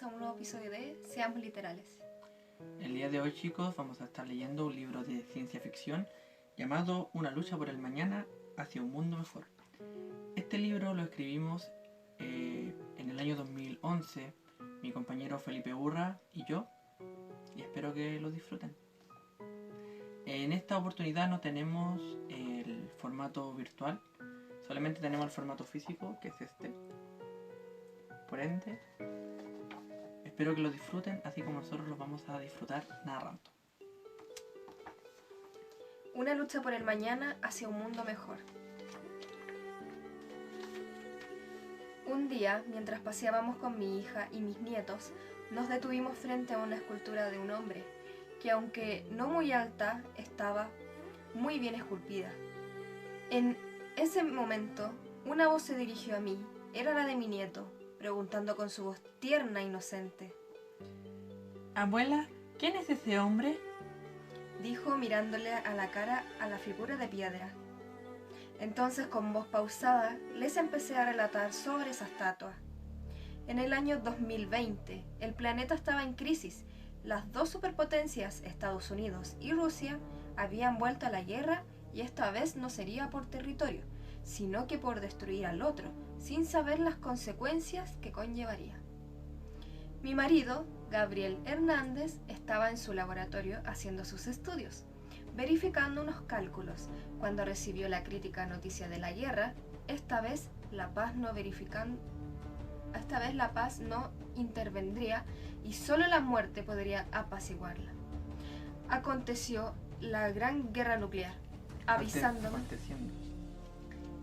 a un nuevo episodio de Seamos Literales. El día de hoy, chicos, vamos a estar leyendo un libro de ciencia ficción llamado Una lucha por el mañana hacia un mundo mejor. Este libro lo escribimos en el año 2011, mi compañero Felipe Urra y yo, y espero que lo disfruten. En esta oportunidad no tenemos el formato virtual, solamente tenemos el formato físico, que es este. Por ende, espero que lo disfruten, así como nosotros lo vamos a disfrutar narrando. Una lucha por el mañana hacia un mundo mejor. Un día, mientras paseábamos con mi hija y mis nietos, nos detuvimos frente a una escultura de un hombre, que aunque no muy alta, estaba muy bien esculpida. En ese momento, una voz se dirigió a mí, era la de mi nieto, preguntando con su voz tierna e inocente. Abuela, ¿quién es ese hombre? Dijo mirándole a la cara a la figura de piedra. Entonces, con voz pausada, les empecé a relatar sobre esa estatua. En el año 2020, el planeta estaba en crisis. Las dos superpotencias, Estados Unidos y Rusia, habían vuelto a la guerra y esta vez no sería por territorio, sino que por destruir al otro, sin saber las consecuencias que conllevaría. Mi marido, Gabriel Hernández, estaba en su laboratorio haciendo sus estudios, verificando unos cálculos, cuando recibió la crítica noticia de la guerra. Esta vez la paz no intervendría y solo la muerte podría apaciguarla. Aconteció la gran guerra nuclear, avisándome...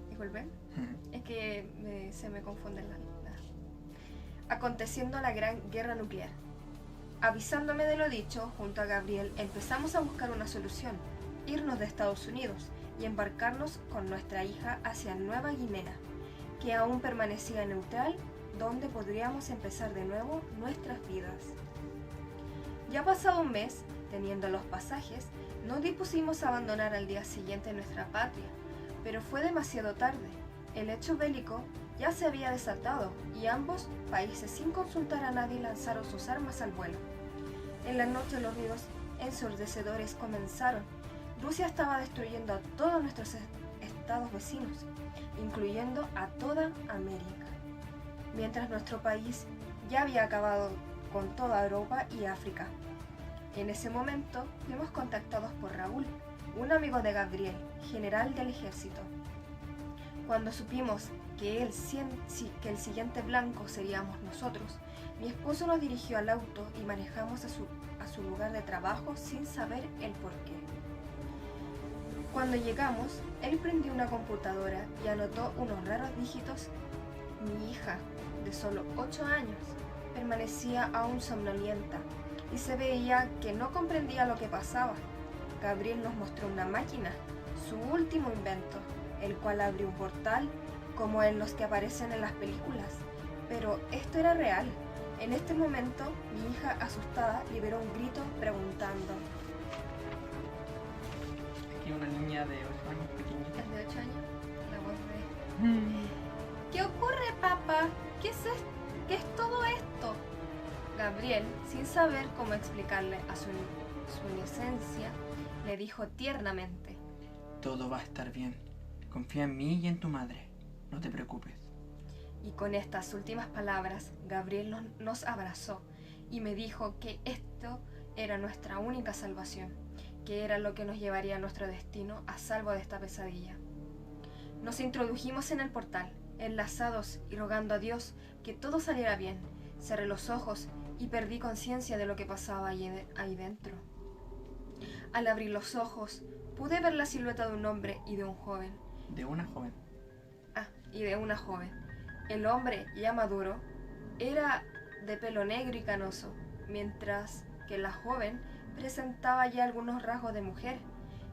Disculpen, es que se me confunden las... Aconteciendo la gran guerra nuclear. Avisándome de lo dicho, junto a Gabriel empezamos a buscar una solución, irnos de Estados Unidos y embarcarnos con nuestra hija hacia Nueva Guinea, que aún permanecía neutral, donde podríamos empezar de nuevo nuestras vidas. Ya pasado un mes, teniendo los pasajes, nos dispusimos a abandonar al día siguiente nuestra patria, pero fue demasiado tarde. El hecho bélico ya se había desatado y ambos países, sin consultar a nadie, lanzaron sus armas al vuelo. En la noche los ruidos ensordecedores comenzaron. Rusia estaba destruyendo a todos nuestros estados vecinos, incluyendo a toda América, mientras nuestro país ya había acabado con toda Europa y África. En ese momento fuimos contactados por Raúl, un amigo de Gabriel, general del ejército. Cuando supimos que el siguiente blanco seríamos nosotros, mi esposo nos dirigió al auto y manejamos a su lugar de trabajo sin saber el porqué. Cuando llegamos, él prendió una computadora y anotó unos raros dígitos. Mi hija, de solo 8 años, permanecía aún somnolienta y se veía que no comprendía lo que pasaba. Gabriel nos mostró una máquina, su último invento, el cual abrió un portal como en los que aparecen en las películas. Pero esto era real. En este momento, mi hija, asustada, liberó un grito preguntando. Aquí una niña de 8 años, pequeñita. ¿Es de 8 años? La voz de... ¿Qué ocurre, papá? ¿Qué es todo esto? Gabriel, sin saber cómo explicarle a su inocencia, le dijo tiernamente. Todo va a estar bien. Confía en mí y en tu madre. No te preocupes. Y con estas últimas palabras, Gabriel nos abrazó y me dijo que esto era nuestra única salvación, que era lo que nos llevaría a nuestro destino a salvo de esta pesadilla. Nos introdujimos en el portal, enlazados y rogando a Dios que todo saliera bien. Cerré los ojos y perdí conciencia de lo que pasaba ahí dentro. Al abrir los ojos, pude ver la silueta de un hombre y de un joven. De una joven. Y de una joven. El hombre, ya maduro, era de pelo negro y canoso, mientras que la joven presentaba ya algunos rasgos de mujer,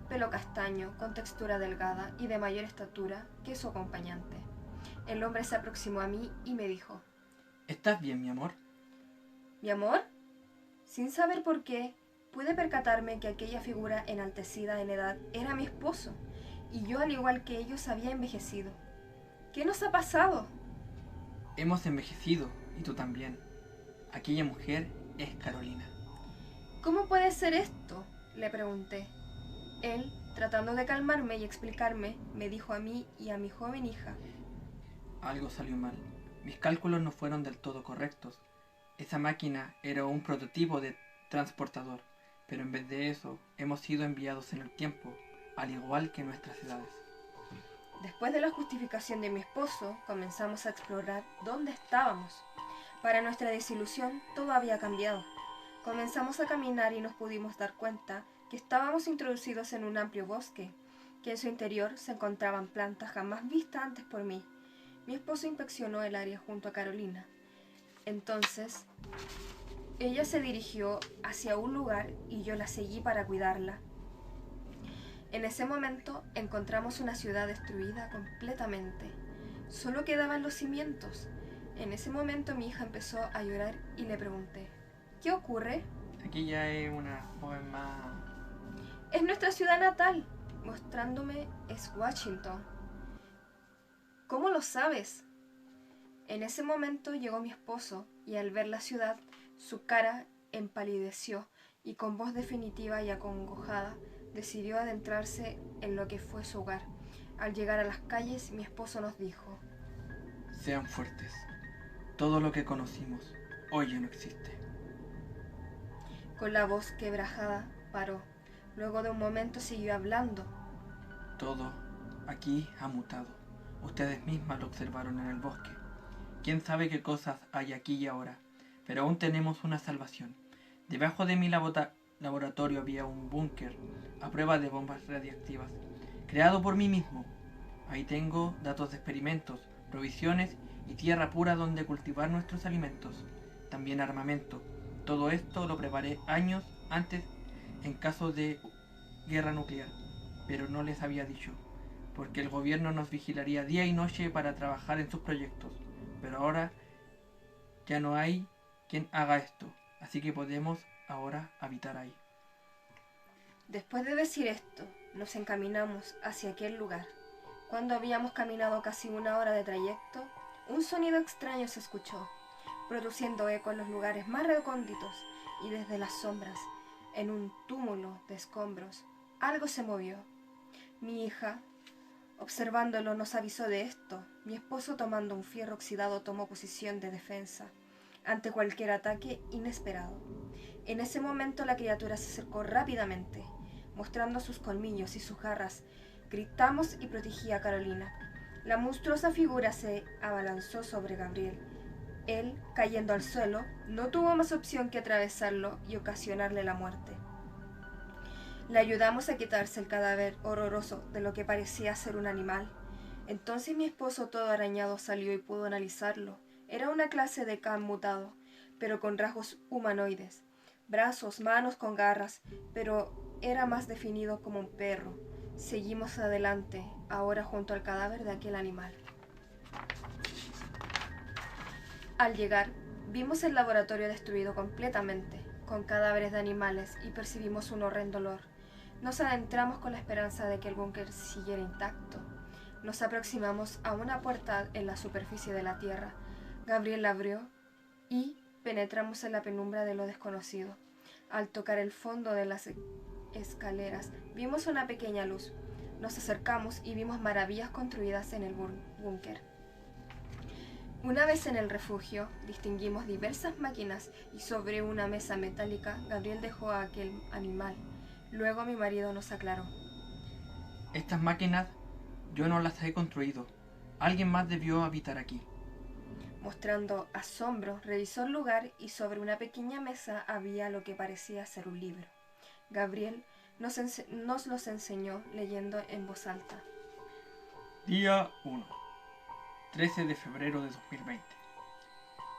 pelo castaño, con textura delgada y de mayor estatura que su acompañante. El hombre se aproximó a mí y me dijo: ¿Estás bien, mi amor? ¿Mi amor? Sin saber por qué, pude percatarme que aquella figura enaltecida en edad era mi esposo, y yo, al igual que ellos, había envejecido. ¿Qué nos ha pasado? Hemos envejecido, y tú también. Aquella mujer es Carolina. ¿Cómo puede ser esto?, le pregunté. Él, tratando de calmarme y explicarme, me dijo a mí y a mi joven hija: Algo salió mal. Mis cálculos no fueron del todo correctos. Esa máquina era un prototipo de transportador, pero en vez de eso hemos sido enviados en el tiempo, al igual que nuestras edades. Después de la justificación de mi esposo, comenzamos a explorar dónde estábamos. Para nuestra desilusión, todo había cambiado. Comenzamos a caminar y nos pudimos dar cuenta que estábamos introducidos en un amplio bosque, que en su interior se encontraban plantas jamás vistas antes por mí. Mi esposo inspeccionó el área junto a Carolina. Entonces, ella se dirigió hacia un lugar y yo la seguí para cuidarla. En ese momento encontramos una ciudad destruida completamente. Solo quedaban los cimientos. En ese momento mi hija empezó a llorar y le pregunté: ¿qué ocurre? Aquí ya es una joven más... Es nuestra ciudad natal. Mostrándome es Washington. ¿Cómo lo sabes? En ese momento llegó mi esposo y al ver la ciudad, su cara empalideció y con voz definitiva y acongojada decidió adentrarse en lo que fue su hogar. Al llegar a las calles, mi esposo nos dijo: Sean fuertes. Todo lo que conocimos hoy ya no existe. Con la voz quebrajada paró. Luego de un momento siguió hablando. Todo aquí ha mutado. Ustedes mismas lo observaron en el bosque. Quién sabe qué cosas hay aquí y ahora, pero aún tenemos una salvación. Debajo de mi laboratorio había un búnker a prueba de bombas radiactivas, creado por mí mismo. Ahí tengo datos de experimentos, provisiones y tierra pura donde cultivar nuestros alimentos. También armamento. Todo esto lo preparé años antes en caso de guerra nuclear, pero no les había dicho, porque el gobierno nos vigilaría día y noche para trabajar en sus proyectos. Pero ahora ya no hay quien haga esto, así que podemos ahora habitar ahí. Después de decir esto, nos encaminamos hacia aquel lugar. Cuando habíamos caminado casi 1 hora de trayecto, un sonido extraño se escuchó, produciendo eco en los lugares más recónditos, y desde las sombras, en un túmulo de escombros, algo se movió. Mi hija, observándolo, nos avisó de esto. Mi esposo, tomando un fierro oxidado, tomó posición de defensa ante cualquier ataque inesperado. En ese momento la criatura se acercó rápidamente, mostrando sus colmillos y sus garras. Gritamos y protegí a Carolina. La monstruosa figura se abalanzó sobre Gabriel. Él, cayendo al suelo, no tuvo más opción que atravesarlo y ocasionarle la muerte. Le ayudamos a quitarse el cadáver horroroso de lo que parecía ser un animal. Entonces mi esposo, todo arañado, salió y pudo analizarlo. Era una clase de can mutado, pero con rasgos humanoides. Brazos, manos con garras, pero era más definido como un perro. Seguimos adelante, ahora junto al cadáver de aquel animal. Al llegar, vimos el laboratorio destruido completamente, con cadáveres de animales, y percibimos un horrendo olor. Nos adentramos con la esperanza de que el búnker siguiera intacto. Nos aproximamos a una puerta en la superficie de la tierra. Gabriel la abrió y penetramos en la penumbra de lo desconocido. Al tocar el fondo de las escaleras, vimos una pequeña luz. Nos acercamos y vimos maravillas construidas en el búnker. Una vez en el refugio, distinguimos diversas máquinas y sobre una mesa metálica, Gabriel dejó a aquel animal. Luego mi marido nos aclaró: Estas máquinas yo no las he construido. Alguien más debió habitar aquí. Mostrando asombro, revisó el lugar y sobre una pequeña mesa había lo que parecía ser un libro. Gabriel nos los enseñó leyendo en voz alta. Día 1. 13 de febrero de 2020.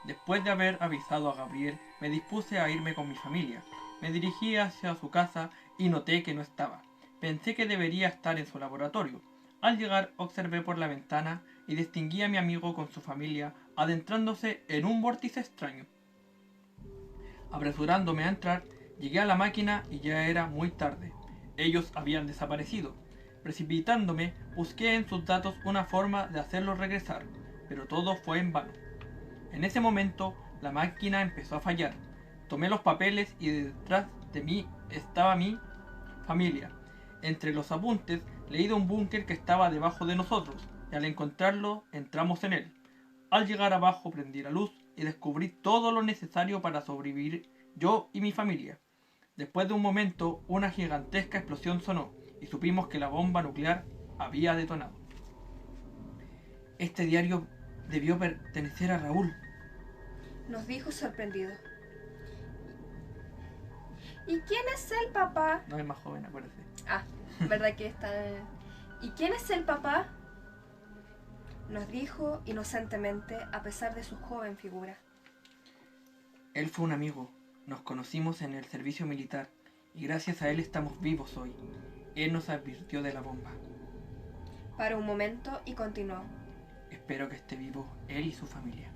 Después de haber avisado a Gabriel, me dispuse a irme con mi familia. Me dirigí hacia su casa y noté que no estaba. Pensé que debería estar en su laboratorio. Al llegar, observé por la ventana y distinguí a mi amigo con su familia adentrándose en un vórtice extraño. Apresurándome a entrar, llegué a la máquina y ya era muy tarde. Ellos habían desaparecido. Precipitándome, busqué en sus datos una forma de hacerlos regresar, pero todo fue en vano. En ese momento, La máquina empezó a fallar. Tomé los papeles y detrás de mí estaba mi familia. Entre los apuntes leí de un búnker que estaba debajo de nosotros, y al encontrarlo entramos en él. Al llegar abajo prendí la luz y descubrí todo lo necesario para sobrevivir yo y mi familia. Después de un momento, una gigantesca explosión sonó y supimos que la bomba nuclear había detonado. Este diario debió pertenecer a Raúl, nos dijo sorprendido. ¿Y quién es el papá? No es más joven, acuérdate. Ah, ¿verdad que está? ¿Y quién es el papá? Nos dijo inocentemente a pesar de su joven figura. Él fue un amigo. Nos conocimos en el servicio militar y gracias a él estamos vivos hoy. Él nos advirtió de la bomba. Paró un momento y continuó. Espero que esté vivo él y su familia.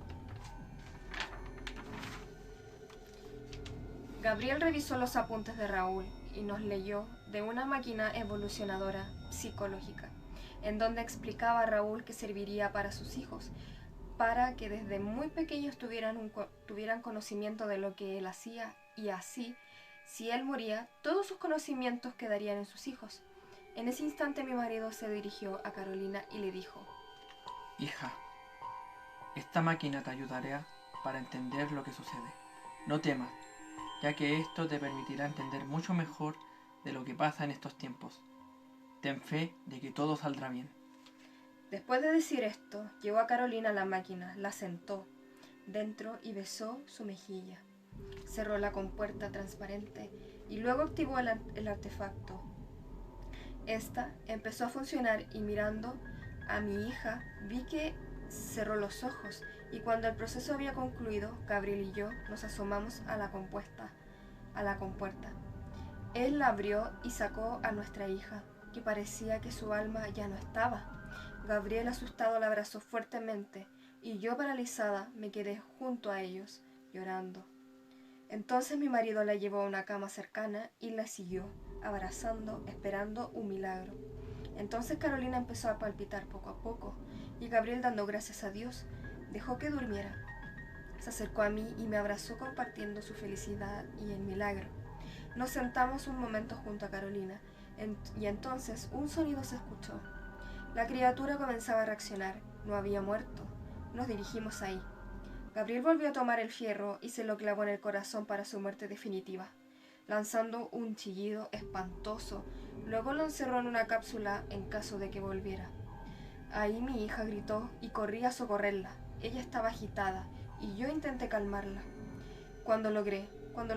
Gabriel revisó los apuntes de Raúl y nos leyó de una máquina evolucionadora psicológica, en donde explicaba a Raúl que serviría para sus hijos, para que desde muy pequeños tuvieran conocimiento de lo que él hacía y así, si él moría, todos sus conocimientos quedarían en sus hijos. En ese instante mi marido se dirigió a Carolina y le dijo: Hija, esta máquina te ayudará para entender lo que sucede. No temas, ya que esto te permitirá entender mucho mejor de lo que pasa en estos tiempos. Ten fe de que todo saldrá bien. Después de decir esto, llevó a Carolina a la máquina, la sentó dentro y besó su mejilla. Cerró la compuerta transparente y luego activó el artefacto. Esta empezó a funcionar y mirando a mi hija vi que cerró los ojos y cuando el proceso había concluido, Gabriel y yo nos asomamos a la compuerta. Él la abrió y sacó a nuestra hija, que parecía que su alma ya no estaba. Gabriel asustado la abrazó fuertemente y yo paralizada me quedé junto a ellos, llorando. Entonces mi marido la llevó a una cama cercana y la siguió, abrazando, esperando un milagro. Entonces Carolina empezó a palpitar poco a poco y Gabriel, dando gracias a Dios, dejó que durmiera. Se acercó a mí y me abrazó compartiendo su felicidad y el milagro. Nos sentamos un momento junto a Carolina y entonces un sonido se escuchó. La criatura comenzaba a reaccionar, no había muerto. Nos dirigimos ahí. Gabriel volvió a tomar el fierro y se lo clavó en el corazón para su muerte definitiva, lanzando un chillido espantoso. Luego lo encerró en una cápsula en caso de que volviera. Ahí mi hija gritó y corrí a socorrerla. Ella estaba agitada y yo intenté calmarla. Cuando lo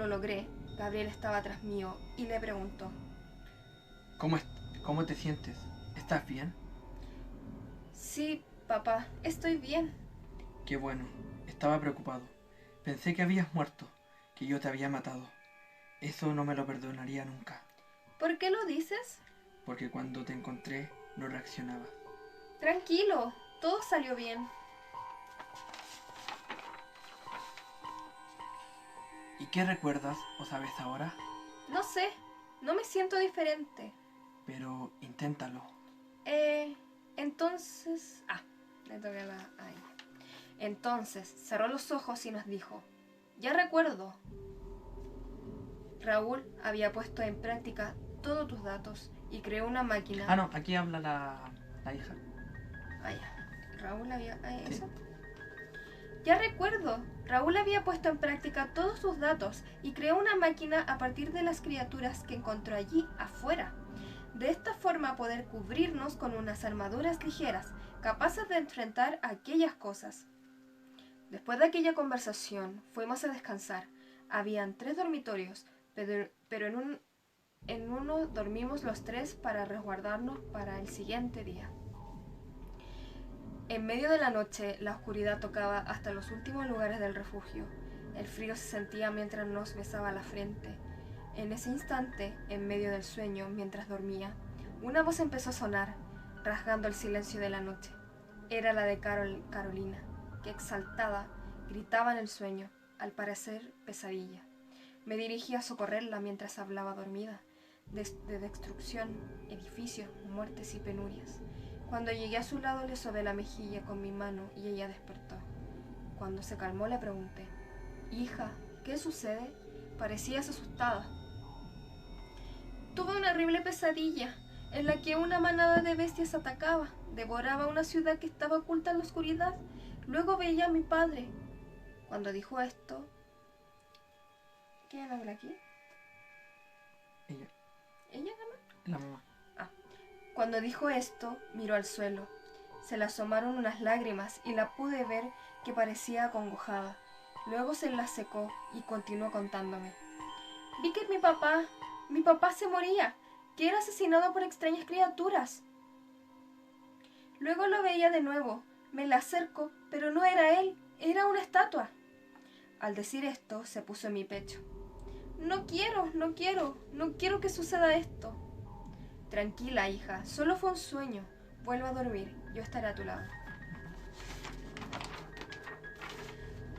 logré, Gabriel estaba tras mío y le preguntó: ¿Cómo te sientes? ¿Estás bien? Sí, papá, estoy bien. Qué bueno, estaba preocupado. Pensé que habías muerto, que yo te había matado. Eso no me lo perdonaría nunca. ¿Por qué lo dices? Porque cuando te encontré no reaccionabas. Tranquilo, todo salió bien. ¿Y qué recuerdas o sabes ahora? No sé, no me siento diferente. Pero inténtalo. Entonces... le toqué ahí. Entonces, cerró los ojos y nos dijo: ya recuerdo. Raúl había puesto en práctica todos tus datos y creó una máquina... No, aquí habla la hija. Ya. Raúl había... Sí. ¿Eso? Ya recuerdo. Raúl había puesto en práctica todos sus datos y creó una máquina a partir de las criaturas que encontró allí afuera. De esta forma poder cubrirnos con unas armaduras ligeras, capaces de enfrentar aquellas cosas. Después de aquella conversación, fuimos a descansar. Habían 3 dormitorios, pero en uno dormimos los 3 para resguardarnos para el siguiente día. En medio de la noche, la oscuridad tocaba hasta los últimos lugares del refugio. El frío se sentía mientras nos besaba la frente. En ese instante, en medio del sueño, mientras dormía, una voz empezó a sonar, rasgando el silencio de la noche. Era la de Carolina, que exaltada, gritaba en el sueño, al parecer pesadilla. Me dirigí a socorrerla mientras hablaba dormida, de destrucción, edificios, muertes y penurias. Cuando llegué a su lado le sobé la mejilla con mi mano y ella despertó. Cuando se calmó le pregunté: Hija, ¿qué sucede? Parecías asustada. Tuve una horrible pesadilla en la que una manada de bestias atacaba, devoraba una ciudad que estaba oculta en la oscuridad. Luego veía a mi padre. Cuando dijo esto... ¿Quién habla aquí? Ella, ¿Ella habla? la mamá. Cuando dijo esto, miró al suelo. Se le asomaron unas lágrimas y la pude ver que parecía acongojada. Luego se las secó y continuó contándome. Vi que mi papá se moría, que era asesinado por extrañas criaturas. Luego lo veía de nuevo. Me le acerco, pero no era él, era una estatua. Al decir esto, se puso en mi pecho. No quiero que suceda esto. Tranquila, hija, solo fue un sueño. Vuelve a dormir, yo estaré a tu lado.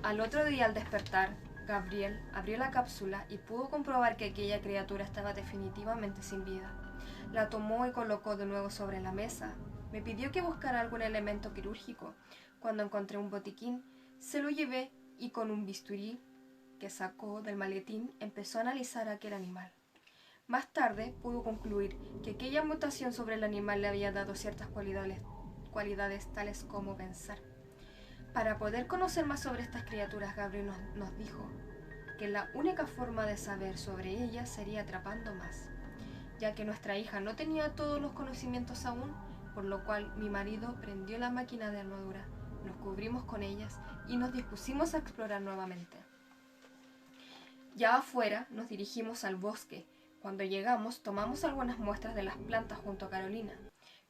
Al otro día, al despertar, Gabriel abrió la cápsula y pudo comprobar que aquella criatura estaba definitivamente sin vida. La tomó y colocó de nuevo sobre la mesa. Me pidió que buscara algún elemento quirúrgico. Cuando encontré un botiquín, se lo llevé y con un bisturí que sacó del maletín empezó a analizar a aquel animal. Más tarde pudo concluir que aquella mutación sobre el animal le había dado ciertas cualidades tales como pensar. Para poder conocer más sobre estas criaturas, Gabriel nos dijo que la única forma de saber sobre ellas sería atrapando más, ya que nuestra hija no tenía todos los conocimientos aún, por lo cual mi marido prendió la máquina de armadura, nos cubrimos con ellas y nos dispusimos a explorar nuevamente. Ya afuera nos dirigimos al bosque. Cuando llegamos tomamos algunas muestras de las plantas junto a Carolina,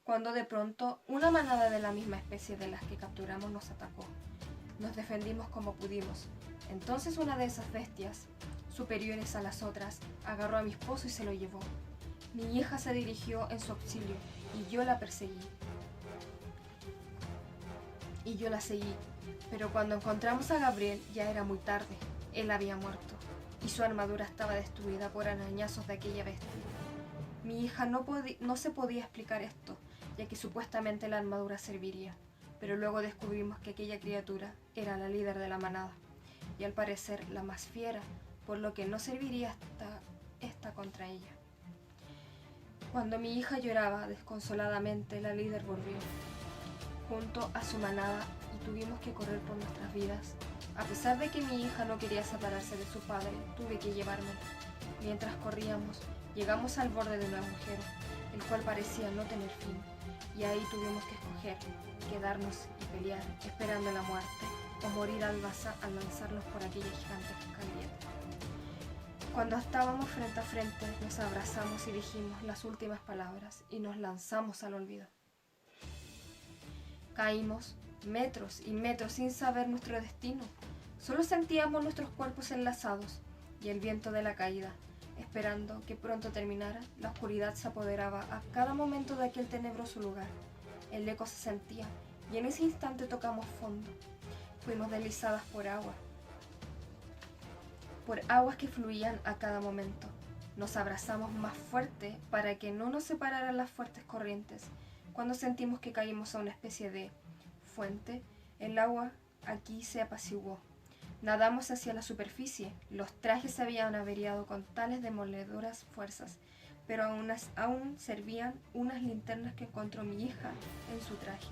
cuando de pronto una manada de la misma especie de las que capturamos nos atacó. Nos defendimos como pudimos. Entonces una de esas bestias, superiores a las otras, agarró a mi esposo y se lo llevó. Mi hija se dirigió en su auxilio y yo la perseguí. Y yo la seguí, pero cuando encontramos a Gabriel ya era muy tarde. Él había muerto y su armadura estaba destruida por arañazos de aquella bestia. Mi hija no se podía explicar esto, ya que supuestamente la armadura serviría, pero luego descubrimos que aquella criatura era la líder de la manada, y al parecer la más fiera, por lo que no serviría esta contra ella. Cuando mi hija lloraba desconsoladamente, la líder volvió, junto a su manada, y tuvimos que correr por nuestras vidas. A pesar de que mi hija no quería separarse de su padre, tuve que llevármela. Mientras corríamos, llegamos al borde de un agujero, el cual parecía no tener fin, y ahí tuvimos que escoger, quedarnos y pelear, esperando la muerte, o morir al lanzarnos por aquella gigante escalera. Cuando estábamos frente a frente, nos abrazamos y dijimos las últimas palabras, y nos lanzamos al olvido. Caímos metros y metros sin saber nuestro destino. Solo sentíamos nuestros cuerpos enlazados y el viento de la caída. Esperando que pronto terminara, la oscuridad se apoderaba a cada momento de aquel tenebroso lugar. El eco se sentía y en ese instante tocamos fondo. Fuimos deslizadas por aguas que fluían a cada momento. Nos abrazamos más fuerte para que no nos separaran las fuertes corrientes. Cuando sentimos que caímos a una especie de fuente, el agua aquí se apaciguó. Nadamos hacia la superficie. Los trajes se habían averiado con tales demoledoras fuerzas, pero aún servían unas linternas que encontró mi hija en su traje.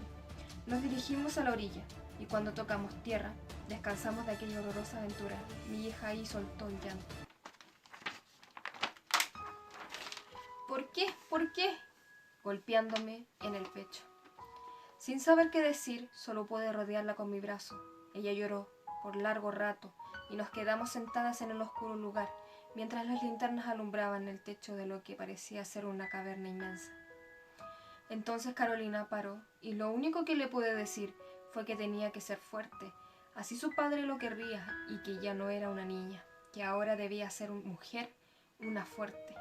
Nos dirigimos a la orilla, y cuando tocamos tierra, descansamos de aquella horrorosa aventura. Mi hija ahí soltó el llanto. ¿Por qué? ¿Por qué? Golpeándome en el pecho. Sin saber qué decir, solo pude rodearla con mi brazo. Ella lloró por largo rato y nos quedamos sentadas en el oscuro lugar, mientras las linternas alumbraban el techo de lo que parecía ser una caverna inmensa. Entonces Carolina paró y lo único que le pude decir fue que tenía que ser fuerte, así su padre lo querría, y que ya no era una niña, que ahora debía ser una mujer, una fuerte.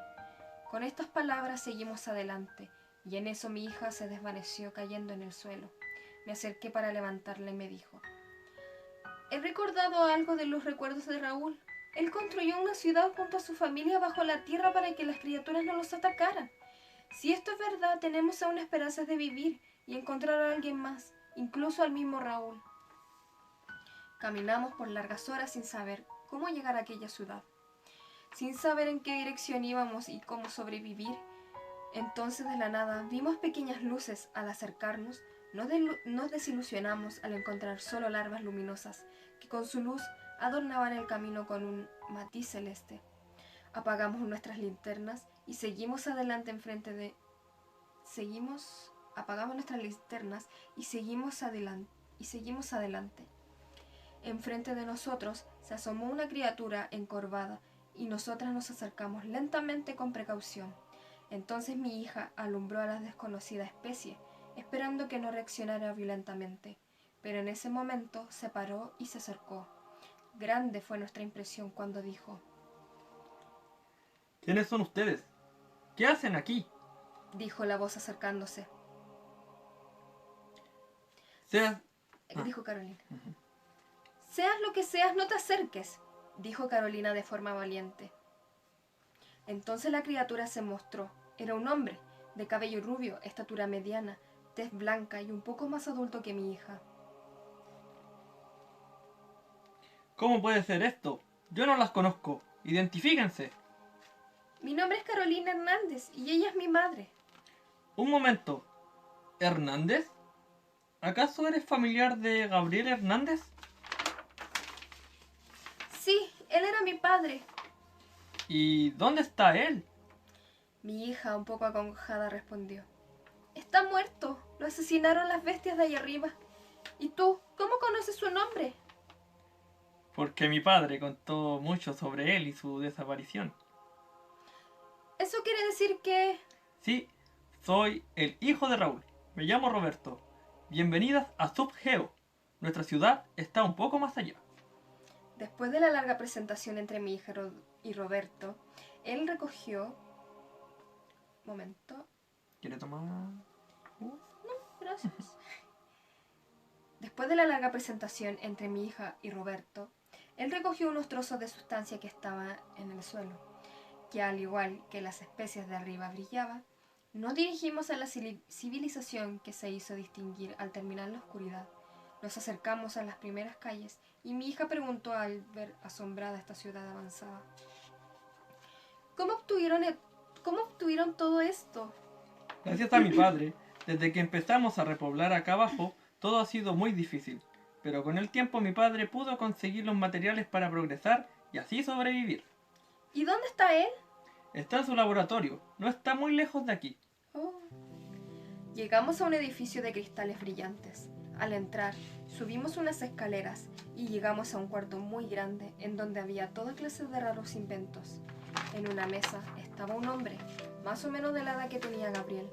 Con estas palabras seguimos adelante, y en eso mi hija se desvaneció cayendo en el suelo. Me acerqué para levantarla y me dijo: he recordado algo de los recuerdos de Raúl. Él construyó una ciudad junto a su familia bajo la tierra para que las criaturas no los atacaran. Si esto es verdad, tenemos aún esperanzas de vivir y encontrar a alguien más, incluso al mismo Raúl. Caminamos por largas horas sin saber cómo llegar a aquella ciudad. Sin saber en qué dirección íbamos y cómo sobrevivir, entonces de la nada vimos pequeñas luces. Al acercarnos, nos desilusionamos al encontrar solo larvas luminosas que con su luz adornaban el camino con un matiz celeste. Apagamos nuestras linternas y apagamos nuestras linternas y seguimos adelante. Enfrente de nosotros se asomó una criatura encorvada y nosotras nos acercamos lentamente con precaución. Entonces mi hija alumbró a la desconocida especie, esperando que no reaccionara violentamente, pero en ese momento se paró y se acercó. Grande fue nuestra impresión cuando dijo: ¿Quiénes son ustedes? ¿Qué hacen aquí? Dijo la voz acercándose. Dijo Carolina. Seas lo que seas, no te acerques, dijo Carolina de forma valiente. Entonces la criatura se mostró. Era un hombre, de cabello rubio, estatura mediana, tez blanca y un poco más adulto que mi hija. ¿Cómo puede ser esto? Yo no las conozco. Identifíquense. Mi nombre es Carolina Hernández y ella es mi madre. Un momento. ¿Hernández? ¿Acaso eres familiar de Gabriel Hernández? Sí, él era mi padre. ¿Y dónde está él? Mi hija, un poco acongojada, respondió: Está muerto. Lo asesinaron las bestias de ahí arriba. ¿Y tú, cómo conoces su nombre? Porque mi padre contó mucho sobre él y su desaparición. ¿Eso quiere decir que...? Sí, soy el hijo de Raúl. Me llamo Roberto. Bienvenidas a Subgeo. Nuestra ciudad está un poco más allá. Después de la larga presentación entre mi hija y Roberto, él recogió... Momento. ¿Quiere tomar? No, gracias. Después de la larga presentación entre mi hija y Roberto, él recogió unos trozos de sustancia que estaba en el suelo, que al igual que las especies de arriba brillaba. Nos dirigimos a la civilización que se hizo distinguir al terminar la oscuridad. Nos acercamos a las primeras calles y mi hija preguntó al ver asombrada esta ciudad avanzada: ¿Cómo obtuvieron todo esto? Gracias a mi padre. Desde que empezamos a repoblar acá abajo, todo ha sido muy difícil. Pero con el tiempo mi padre pudo conseguir los materiales para progresar y así sobrevivir. ¿Y dónde está él? Está en su laboratorio. No está muy lejos de aquí. Oh. Llegamos a un edificio de cristales brillantes. Al entrar, subimos unas escaleras y llegamos a un cuarto muy grande en donde había toda clase de raros inventos. En una mesa estaba un hombre, más o menos de la edad que tenía Gabriel.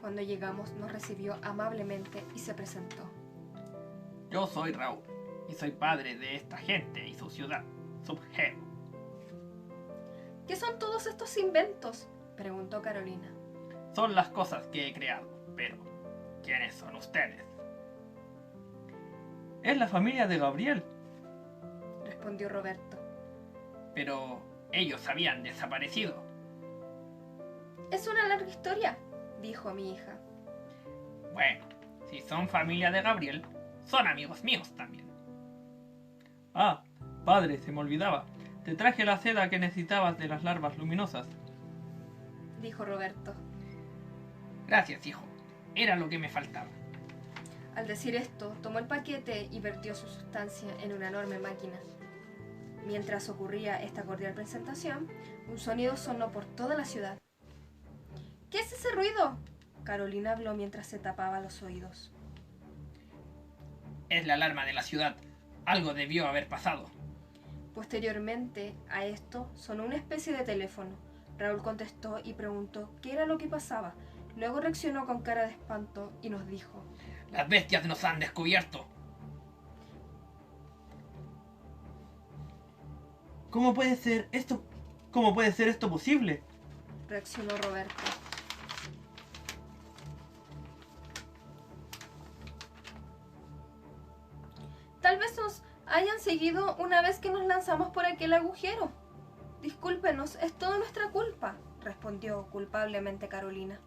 Cuando llegamos nos recibió amablemente y se presentó. Yo soy Raúl y soy padre de esta gente y su ciudad, Subgeo. ¿Qué son todos estos inventos?, preguntó Carolina. Son las cosas que he creado, pero ¿quiénes son ustedes? Es la familia de Gabriel, respondió Roberto. Pero ellos habían desaparecido. Es una larga historia, dijo mi hija. Bueno, si son familia de Gabriel, son amigos míos también. Ah, padre, se me olvidaba. Te traje la seda que necesitabas de las larvas luminosas, dijo Roberto. Gracias, hijo. Era lo que me faltaba. Al decir esto, tomó el paquete y vertió su sustancia en una enorme máquina. Mientras ocurría esta cordial presentación, un sonido sonó por toda la ciudad. ¿Qué es ese ruido?, Carolina habló mientras se tapaba los oídos. Es la alarma de la ciudad. Algo debió haber pasado. Posteriormente a esto, sonó una especie de teléfono. Raúl contestó y preguntó qué era lo que pasaba. Luego reaccionó con cara de espanto y nos dijo: Las bestias nos han descubierto. ¿Cómo puede ser esto posible?, reaccionó Roberto. Tal vez nos hayan seguido una vez que nos lanzamos por aquel agujero. Discúlpenos, es toda nuestra culpa, respondió culpablemente Carolina.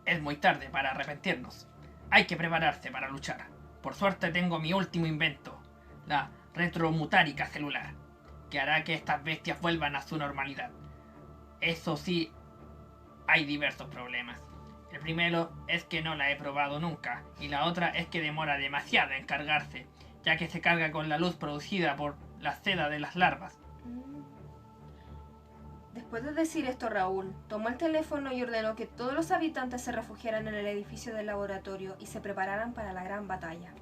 Es muy tarde para arrepentirnos. Hay que prepararse para luchar. Por suerte tengo mi último invento, la retromutárica celular, que hará que estas bestias vuelvan a su normalidad. Eso sí, hay diversos problemas. El primero es que no la he probado nunca, y la otra es que demora demasiado en cargarse, ya que se carga con la luz producida por la seda de las larvas. Después de decir esto, Raúl tomó el teléfono y ordenó que todos los habitantes se refugiaran en el edificio del laboratorio y se prepararan para la gran batalla.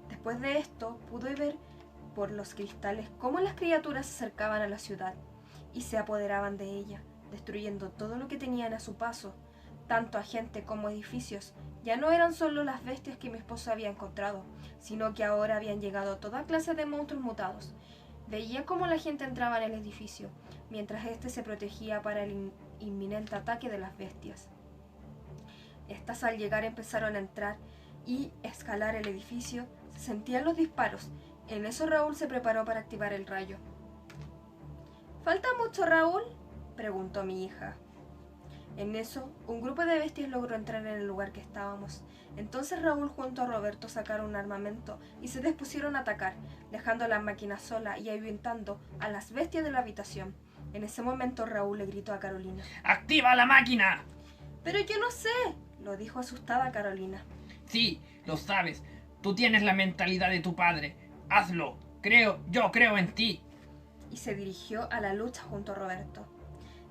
Después de esto, pude ver por los cristales cómo las criaturas se acercaban a la ciudad y se apoderaban de ella, destruyendo todo lo que tenían a su paso, tanto a gente como edificios. Ya no eran solo las bestias que mi esposo había encontrado, sino que ahora habían llegado toda clase de monstruos mutados. Veía cómo la gente entraba en el edificio, mientras éste se protegía para el inminente ataque de las bestias. Estas al llegar empezaron a entrar y escalar el edificio. Se sentían los disparos. En eso Raúl se preparó para activar el rayo. ¿Falta mucho, Raúl?, preguntó mi hija. En eso, un grupo de bestias logró entrar en el lugar que estábamos. Entonces Raúl junto a Roberto sacaron un armamento y se dispusieron a atacar, dejando la máquina sola y ahuyentando a las bestias de la habitación. En ese momento Raúl le gritó a Carolina: ¡Activa la máquina! «Pero yo no sé», lo dijo asustada Carolina. Sí, lo sabes. Tú tienes la mentalidad de tu padre. Hazlo. Yo creo en ti. Y se dirigió a la lucha junto a Roberto.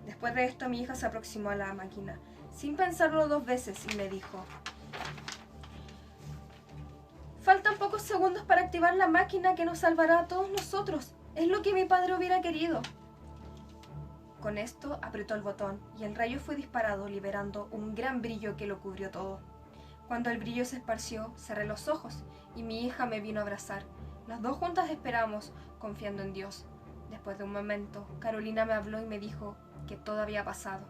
Después de esto, mi hija se aproximó a la máquina, sin pensarlo dos veces, y me dijo: «Faltan pocos segundos para activar la máquina que nos salvará a todos nosotros. Es lo que mi padre hubiera querido». Con esto apretó el botón y el rayo fue disparado, liberando un gran brillo que lo cubrió todo. Cuando el brillo se esparció, cerré los ojos y mi hija me vino a abrazar. Las dos juntas esperamos, confiando en Dios. Después de un momento, Carolina me habló y me dijo que todo había pasado.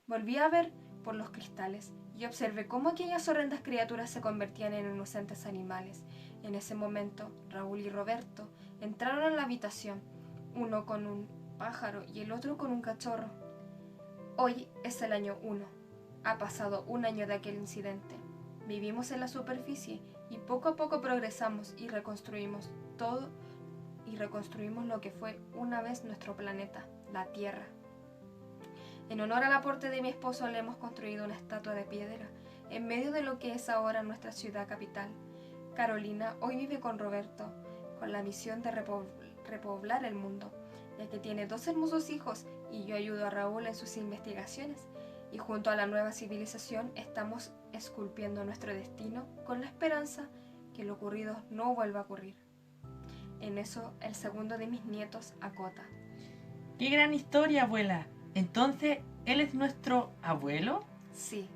Volví a ver por los cristales y observé cómo aquellas horrendas criaturas se convertían en inocentes animales. En ese momento, Raúl y Roberto entraron en la habitación, uno con un pájaro y el otro con un cachorro. Hoy es el año 1. Ha pasado un año de aquel incidente. Vivimos en la superficie y poco a poco progresamos y reconstruimos todo y reconstruimos lo que fue una vez nuestro planeta, la Tierra. En honor al aporte de mi esposo le hemos construido una estatua de piedra en medio de lo que es ahora nuestra ciudad capital. Carolina hoy vive con Roberto, con la misión de repoblar el mundo, ya que tiene 2 hermosos hijos y yo ayudo a Raúl en sus investigaciones. Y junto a la nueva civilización estamos esculpiendo nuestro destino con la esperanza que lo ocurrido no vuelva a ocurrir. En eso, el segundo de mis nietos acota: ¡Qué gran historia, abuela! Entonces, ¿él es nuestro abuelo? Sí,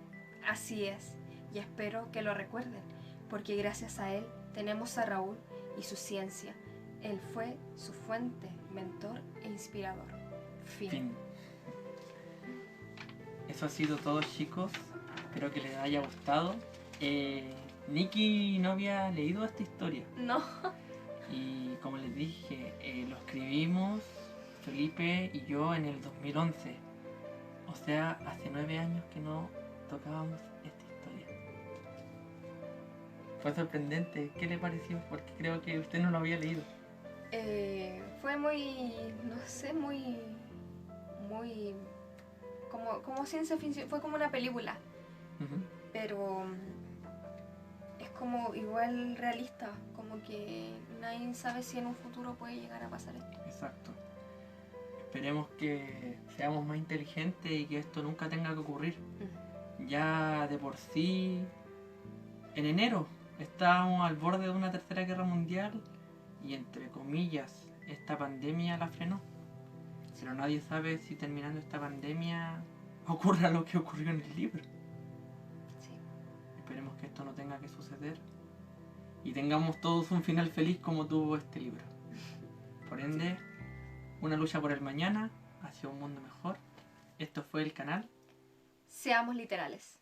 así es, y espero que lo recuerden, porque gracias a él tenemos a Raúl y su ciencia. Él fue su fuente, mentor e inspirador. Fin. Eso ha sido todo, chicos. Espero que les haya gustado. Nikki no había leído esta historia. No. Y como les dije, lo escribimos Felipe y yo en el 2011. O sea, hace 9 años que no tocábamos esta historia. Fue sorprendente. ¿Qué le pareció? Porque creo que usted no lo había leído. Fue muy, no sé, muy como ciencia ficción. Fue como una película. Pero es como igual realista, como que nadie sabe si en un futuro puede llegar a pasar esto. Exacto. Esperemos que seamos más inteligentes y que esto nunca tenga que ocurrir. Ya de por sí, en enero estábamos al borde de una tercera guerra mundial y entre comillas esta pandemia la frenó. Pero nadie sabe si terminando esta pandemia ocurra lo que ocurrió en el libro. Esperemos que esto no tenga que suceder y tengamos todos un final feliz como tuvo este libro. Por ende, una lucha por el mañana hacia un mundo mejor. Esto fue el canal Seamos literales.